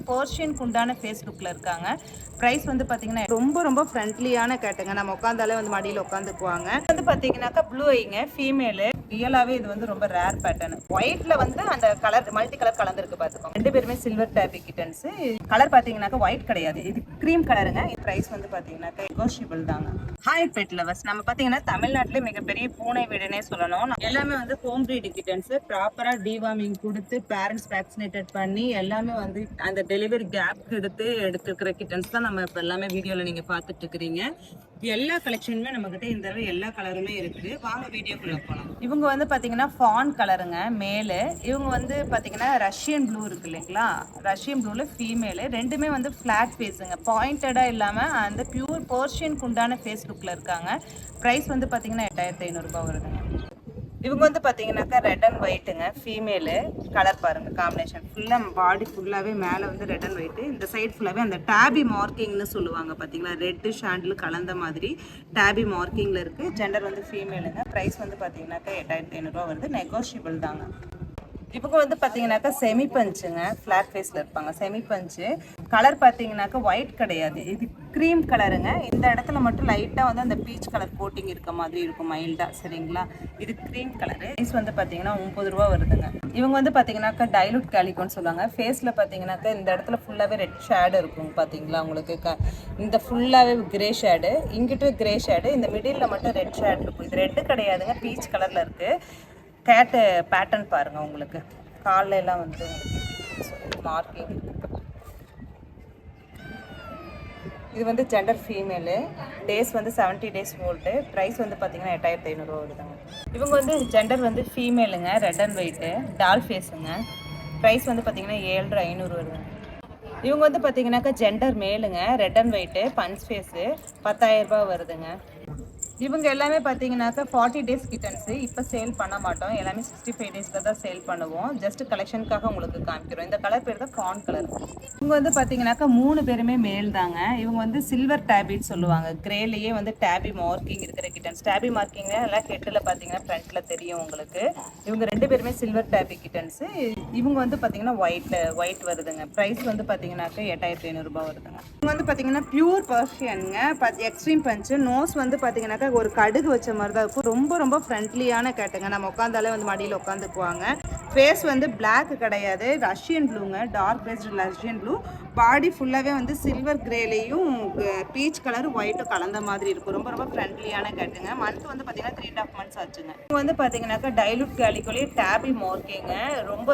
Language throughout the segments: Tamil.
போர்ஷியனுக்கு உண்டான ஃபேஸ் லுக்கில் இருக்காங்க. ப்ரைஸ் வந்து பார்த்தீங்கன்னா ரொம்ப ஃப்ரெண்ட்லியான கேட்டுங்க. நம்ம உட்காந்தாலே வந்து மடியில் உட்காந்துக்குவாங்க. வந்து பார்த்தீங்கன்னாக்கா ப்ளூ ஐங்க ஃபீமேலு. ரியலாகவே இது வந்து ரொம்ப ரேர் பேட்டர்ன். ஒயிட்ல வந்து அந்த கலர் மல்டி கலர் கலந்துருக்கு பார்த்துக்கோங்க. 2 பேருமே சில்வர் டேபி கிட்டன்ஸ். கலர் பார்த்தீங்கன்னாக்கா ஒயிட் கிடையாது, இது க்ரீம் கலருங்க. ப்ரைஸ் வந்து பார்த்தீங்கன்னாக்கா நெகோஷியபிள் தாங்க. ஹாய் பெட் லவர்ஸ், நம்ம பார்த்தீங்கன்னா தமிழ்நாட்டிலே மிகப்பெரிய பூனை வீடுனே சொல்லணும். எல்லாமே வந்து ஹோம் ப்ரீட் கிட்டன்ஸ். ப்ராப்பராக டிவார்மிங் கொடுத்து பேரண்ட்ஸ் வேக்சினேட்டட் பண்ணி எல்லாமே வந்து அந்த டெலிவரி கேப் எடுத்துக்கிற கிட்டன்ஸ் தான் நம்ம இப்போ எல்லாமே வீடியோவில் நீங்கள் பார்த்துட்டு இருக்கிறீங்க. எல்லா கலெக்ஷனுமே நம்ம கிட்ட இந்த தடவை எல்லா கலருமே இருக்குது. வாங்க வீடியோக்குள்ள போகலாம். இவங்க வந்து பார்த்தீங்கன்னா ஃபான் கலருங்க மேலு. இவங்க வந்து பார்த்தீங்கன்னா ரஷ்யன் ப்ளூ இருக்கு இல்லைங்களா, ரஷ்யன் ப்ளூவில் ஃபீமேலு. ரெண்டுமே வந்து ஃப்ளாட் ஃபேஸுங்க, பாயிண்டடாக இல்லாமல் அந்த பியூர் போர்ஷியனுக்கு உண்டான ஃபேஸ் லுக்கில் இருக்காங்க. ப்ரைஸ் வந்து பார்த்தீங்கன்னா 8500 வருதுங்க. இவங்க வந்து பார்த்தீங்கன்னாக்கா ரெட் அண்ட் ஒயிட்டுங்க ஃபீமேலு. கலர் பாருங்கள் காம்பினேஷன், ஃபுல்லாக பாடி ஃபுல்லாகவே மேலே வந்து ரெட் அண்ட் ஒயிட்டு, இந்த சைட் ஃபுல்லாகவே அந்த டேபி மார்க்கிங்னு சொல்லுவாங்க பார்த்தீங்களா, ரெட்டு ஷாண்டில் கலந்த மாதிரி டேபி மார்க்கிங்கில் இருக்குது. ஜெண்டர் வந்து ஃபீமேலுங்க. ப்ரைஸ் வந்து பார்த்தீங்கன்னாக்கா 8500 வருது, நெகோஷியபிள் தாங்க. இவங்க வந்து பார்த்தீங்கன்னாக்கா செமி பஞ்சுங்க, ஃப்ளாட் ஃபேஸில் இருப்பாங்க. செமி பஞ்சு கலர் பார்த்தீங்கன்னாக்கா ஒயிட் கிடையாது, இது க்ரீம் கலருங்க. இந்த இடத்துல மட்டும் லைட்டாக வந்து அந்த பீச் கலர் கோட்டிங் இருக்க மாதிரி இருக்கும் மைல்டாக, சரிங்களா. இது க்ரீம் கலரு. ப்ரைஸ் வந்து பார்த்தீங்கன்னா 90 வருதுங்க. இவங்க வந்து பார்த்தீங்கன்னாக்கா டைலூட் கேலிகோன்னு சொல்லுவாங்க. ஃபேஸில் பார்த்தீங்கன்னாக்கா இந்த இடத்துல ஃபுல்லாகவே ரெட் ஷேடு இருக்கும் பார்த்தீங்களா உங்களுக்கு. இந்த ஃபுல்லாகவே கிரே ஷேடு, இங்கிட்டு கிரே ஷேடு, இந்த மிடில் மட்டும் ரெட் ஷேடு இருக்கும். இது ரெட்டு கிடையாதுங்க, பீச் கலரில் இருக்குது. கேட்டு பேட்டர்ன் பாருங்கள், உங்களுக்கு காலில் எல்லாம் வந்து மார்க்கிங். இது வந்து ஜெண்டர் ஃபீமேலு. டேஸ் வந்து 70 டேஸ் ஓல்டு. ப்ரைஸ் வந்து பார்த்தீங்கன்னா 8500 வருதுங்க. இவங்க வந்து ஜெண்டர் வந்து ஃபீமேலுங்க, ரெட் அண்ட் ஒயிட்டு, டால் ஃபேஸுங்க. ப்ரைஸ் வந்து பார்த்தீங்கன்னா 7500 வருதுங்க. இவங்க வந்து பார்த்தீங்கன்னாக்கா ஜெண்டர் மேலுங்க, red and white, punch face, 10000 வருதுங்க. இவங்க எல்லாமே பார்த்தீங்கன்னாக்கா 40 டேஸ் கிட்டன்ஸு. இப்போ சேல் பண்ண மாட்டோம், எல்லாமே 65 டேஸில் தான் சேல் பண்ணுவோம். ஜஸ்ட் கலெக்ஷனுக்காக உங்களுக்கு காமிக்கிறோம். இந்த கலர் பேர் தான் ஃபான் கலர். இவங்க வந்து பார்த்தீங்கன்னாக்கா 3 பேருமே மேல் தாங்க. இவங்க வந்து சில்வர் டேபின்னு சொல்லுவாங்க. கிரேலேயே வந்து டேபி மார்க்கிங் இருக்கிற கிட்டன்ஸ். டேபி மார்க்கிங் எல்லாம் ஹெட்டில் பார்த்தீங்கன்னா ஃப்ரண்ட்டில் தெரியும் உங்களுக்கு. இவங்க 2 பேருமே சில்வர் டேபி கிட்டன்ஸு. இவங்க வந்து பார்த்தீங்கன்னா ஒயிட் வருதுங்க. ப்ரைஸ் வந்து பார்த்தீங்கன்னாக்கா 8500 வருதுங்க. இவங்க வந்து பார்த்தீங்கன்னா பியூர் பர்ஷியனுங்க, எக்ஸ்ட்ரீம் பஞ்சு. நோஸ் வந்து பார்த்தீங்கன்னாக்கா ஒரு கடுகு வச்ச மாதிரி தான் இருக்கும். ரொம்ப ஃப்ரெண்ட்லியான கேட்டுங்க. நம்ம உட்காந்தாலே வந்து மடியில் உட்காந்துக்குவாங்க. ஃபேஸ் வந்து பிளாக் கிடையாது, ரஷ்யன் ப்ளூங்க, dark faced Russian blue. Body ஃபுல்லாகவே வந்து சில்வர் கிரேலையும் பீச் கலர் ஒயிட்டும் கலந்த மாதிரி இருக்கும். ரொம்ப ஃப்ரெண்ட்லியான கேட்டுங்க. மந்த் வந்து பார்த்தீங்கன்னா 3.5 months ஆச்சுங்க. இவங்க வந்து பார்த்தீங்கன்னாக்கா டைலூட் கேலிகோலேயே டேபி மார்க்கிங்க.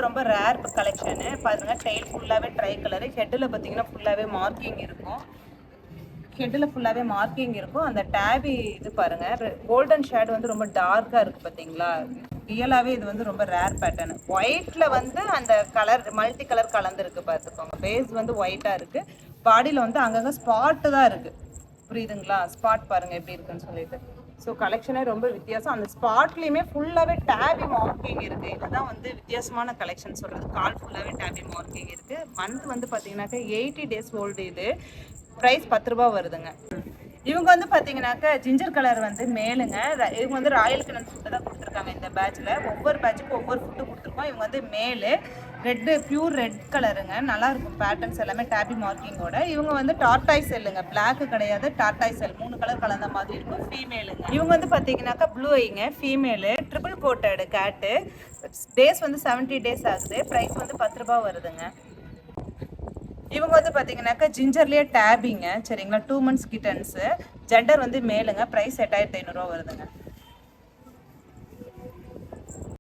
ரொம்ப ரேர் கலெக்ஷனு. பாருங்க, டெய்ல் ஃபுல்லாகவே ட்ரை கலரு. ஹெட்டில் பார்த்தீங்கன்னா ஃபுல்லாகவே மார்க்கிங் இருக்கும். ஹெட்டில் ஃபுல்லாகவே மார்க்கிங் இருக்கும். அந்த டேபி இது பாருங்கள், கோல்டன் ஷேடு வந்து ரொம்ப டார்க்காக இருக்குது பார்த்தீங்களா. ரியலாகவே இது வந்து ரொம்ப ரேர் பேட்டர்னு. ஒயிட்டில் வந்து அந்த கலர் மல்டி கலர் கலந்துருக்கு பார்த்துக்கோங்க. பேஸ் வந்து ஒயிட்டாக இருக்குது. பாடியில் வந்து அங்கங்கே ஸ்பாட்டு தான் இருக்குது, புரியுதுங்களா. ஸ்பாட் பாருங்கள் எப்படி இருக்குன்னு சொல்லிட்டு. ஸோ கலெக்ஷனே ரொம்ப வித்தியாசம். அந்த ஸ்பாட்லேயுமே ஃபுல்லாகவே டேபி மார்க்கிங் இருக்குது. இதுதான் வந்து வித்தியாசமான கலெக்ஷன் சொல்கிறது. கால் ஃபுல்லாகவே டேபி மார்க்கிங் இருக்குது. மந்த் வந்து பார்த்தீங்கன்னாக்கா 80 டேஸ் ஓல்டு. இது ப்ரைஸ் 10 வருதுங்க. இவங்க வந்து பார்த்தீங்கன்னாக்கா ஜிஞ்சர் கலர் வந்து மேலுங்க. இவங்க வந்து ராயல் கிணன் ஃபுட்டு தான் கொடுத்துருக்காங்க இந்த பேட்சில். ஒவ்வொரு பேட்சுக்கும் ஒவ்வொரு ஃபுட்டு கொடுத்துருக்கோம். இவங்க வந்து மேலு ரெட்டு, பியூர் ரெட் கலருங்க. நல்லாயிருக்கும் பேட்டர்ன்ஸ் எல்லாமே டேபி மார்க்கிங்கோட. இவங்க வந்து டார்டாய் செல்லுங்க, பிளாக்கு கிடையாது, டார்டாய் செல் 3 கலர் கலந்த மாதிரி இருக்கும். ஃபீமேலுங்க. இவங்க வந்து பார்த்தீங்கன்னாக்கா ப்ளூ ஐங்க ஃபீமேலு, ட்ரிபிள் கோட்டடு கேட்டு. டேஸ் வந்து 70 டேஸ் ஆகுது. ப்ரைஸ் வந்து 10 வருதுங்க. இவங்க வந்து பார்த்தீங்கன்னாக்கா ஜிஞ்சர்லேயே டேபிங்க, சரிங்களா. 2 months கிட்டன்ஸு. ஜெண்டர் வந்து மேலுங்க. ப்ரைஸ் 8500 வருதுங்க.